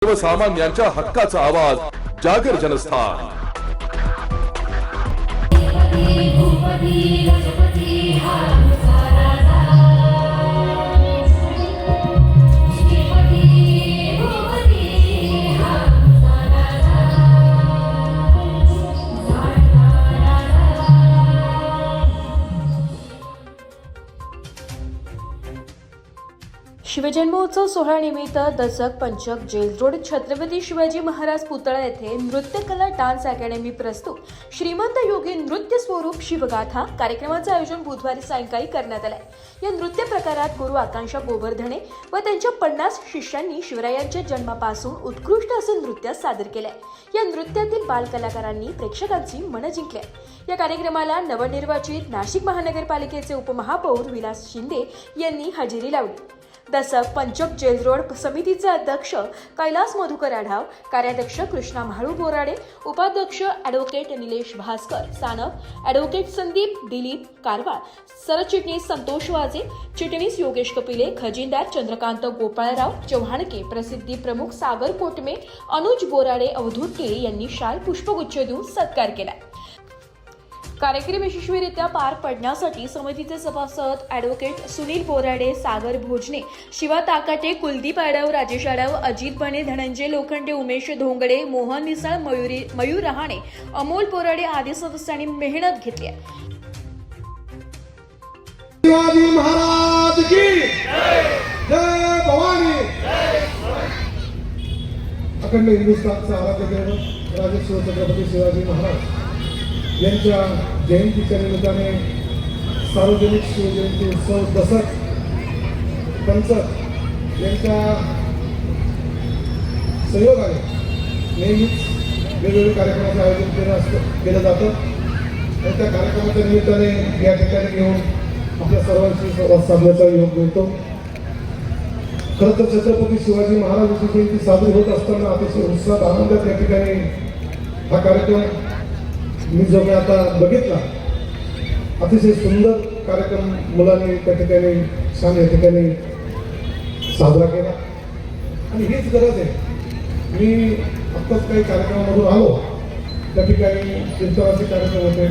सर्वसामान्यांच्या हक्काचा आवाज जागर जनस्थान। शिवजन्मोत्सव सोहळ्यानिमित्त दसक पंचक जेल रोड छत्रपती शिवाजी महाराज पुतळा येथे नृत्यकला डान्स अकॅडमी प्रस्तुत श्रीमंत योगी नृत्य स्वरूप शिवगाथा कार्यक्रमाचे आयोजन बुधवारी सायंकाळी करण्यात आले। या नृत्य प्रकारात गुरु आकांक्षा गोवर्धने व त्यांच्या 50 शिष्यांनी शिवरायांच्या जन्मापासून उत्कृष्ट असे नृत्य सादर केले। या नृत्यातील बालकलाकारांनी प्रेक्षकांची मन जिंकली। या कार्यक्रमाला नवनिर्वाचित नाशिक महानगरपालिकेचे उपमहापौर विलास शिंदे यांनी हजेरी लावली। दसक पंचक जेल रोड समितीचे अध्यक्ष कैलास मधुकर आढाव, कार्याध्यक्ष कृष्णा म्हाळू बोराडे, उपाध्यक्ष ॲडव्होकेट निलेश भास्कर सानप, ॲडव्होकेट संदीप दिलीप कारवाळ, सरचिटणीस संतोष वाजे, चिटणीस योगेश कपिले, खजिनदार चंद्रकांत गोपाळराव चव्हाणके, प्रसिद्धी प्रमुख सागर कोटमे, अनुज बोराडे, अवधूत केळी यांनी शाल पुष्पगुच्छ देऊन सत्कार केला। कार्यक्रम यशस्वीरित्या पार पडण्यासाठी समितीचे सभासद ॲडव्होकेट सुनील बोराडे, सागर भोजने, शिवा ताकाटे, कुलदीप आडव, राजेश आडव, अजित बने, धनंजय लोखंडे, उमेश धोंगडे, मोहन निसाळ, मयूर रहाणे, अमोल बोराडे आदी सदस्यांनी मेहनत घेतली। शिवाजी महाराज की जय भवानी। अखंड हिंदुस्थानचा आराध्य दैवत राजश्री छत्रपती शिवाजी महाराज यांच्या जयंतीच्या निमित्ताने सार्वजनिक शिवजयंती उत्सव दसक पंचक यांच्या सहयोगाने नेहमीच वेगवेगळे कार्यक्रमाचं आयोजन केलं जातं आणि त्या कार्यक्रमाच्या निमित्ताने या ठिकाणी घेऊन आपल्या सर्वांशी संवाद साधण्याचा योग मिळतो। खरं तर छत्रपती शिवाजी महाराजांची जयंती साजरी होत असताना अतिशय उत्साहात आनंदात या ठिकाणी हा कार्यक्रम मी जो मी आता बघितला अतिशय सुंदर कार्यक्रम मुलांनी त्या ठिकाणी छान या ठिकाणी साजरा केला आणि हीच गरज आहे। मी आत्ताच काही कार्यक्रमामधून आलो त्या ठिकाणी कीर्तनाचे कार्यक्रम होते,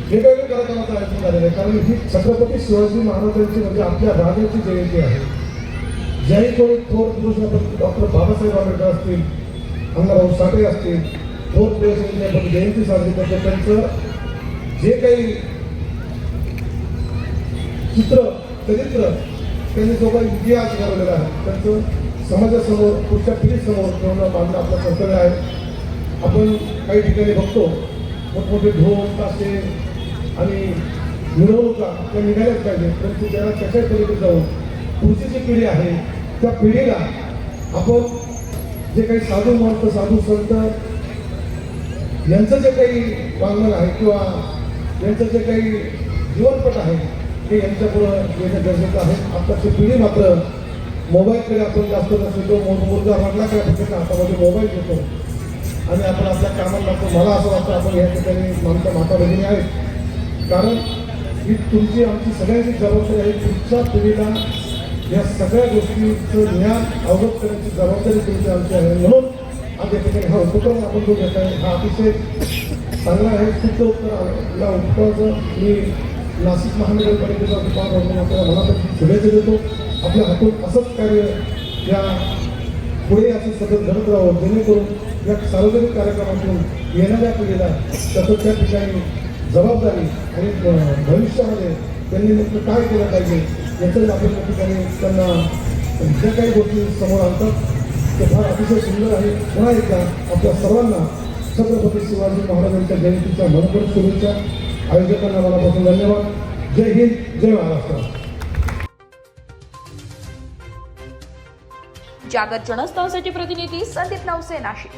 वेगवेगळ्या कार्यक्रमाचं आयोजन झालेलं आहे कारण ही छत्रपती शिवाजी महाराजांची म्हणजे आपल्या राजाची जयंती आहे। ज्याही कोणी थोर पुरुष डॉक्टर बाबासाहेब आंबेडकर असतील, अण्णाभाऊ साठे असतील, थोर पुरुषांची आपण जयंती साजरी करतो त्यांचं जे काही चित्र चरित्र त्यांनी जो काही इतिहास घडवलेला आहे त्यांचं समाजासमोर पुढच्या पिढीसमोर ठेवणं मानणं आपलं कर्तव्य आहे। आपण काही ठिकाणी बघतो मोठमोठे ढोल ताशे आणि मिरवणुका त्या निघाल्याच पाहिजे, परंतु त्याला त्याच्या पलीकडे जाऊन पुढची जी पिढी आहे त्या पिढीला आपण जे काही साधू महंत साधू संत यांचं जे काही वाङ्मन आहे किंवा यांचं जे काही जीवनपट आहे ते यांच्यापुढं येणं गरजेचं आहे। आत्ताची पिढी मात्र मोबाईलकडे आपण जास्त नसतो, मुलगा म्हटला काय फक्त हातामध्ये मोबाईल घेतो आणि आपण आपल्या कामाला लागतो। मला असं वाटतं आपण या ठिकाणी आमच्या माता भगिनी आहेत कारण ही तुमची आमची सगळ्यांची जबाबदारी आहे। पुढच्या पिढीला या सगळ्या गोष्टीचं ज्ञान अवगत करण्याची जबाबदारी तुमची आमची आहे। म्हणून आज या ठिकाणी हा उपक्रम आपण जो घेत आहे हा अतिशय चांगला आहे। शुद्ध उत्तर या उपक्रमाचं मी नाशिक महानगरपालिकेचा उपक्रम आपल्याला मनापासून शुभेच्छा देतो। आपल्या हातून असंच कार्य या पुढे असं सतत घडत राहावं जेणेकरून या सार्वजनिक कार्यक्रमातून येणाऱ्या पिढीला तसंच त्या ठिकाणी जबाबदारी आणि भविष्यामध्ये त्यांनी नेमकं काय केलं पाहिजे याचं आपण त्या ठिकाणी त्यांना ज्या काही गोष्टी समोर आणतात ते फार अतिशय सुंदर आहे। पुन्हा एकदा आपल्या सर्वांना छत्रपती शिवाजी महाराजांच्या जयंतीच्या मनपूर्वक शुभेच्छा। आयोजकांना मनापासून धन्यवाद। जय हिंद, जय महाराष्ट्र। जागर जनस्थानसाठी प्रतिनिधी संदीप नवसे, नाशिक।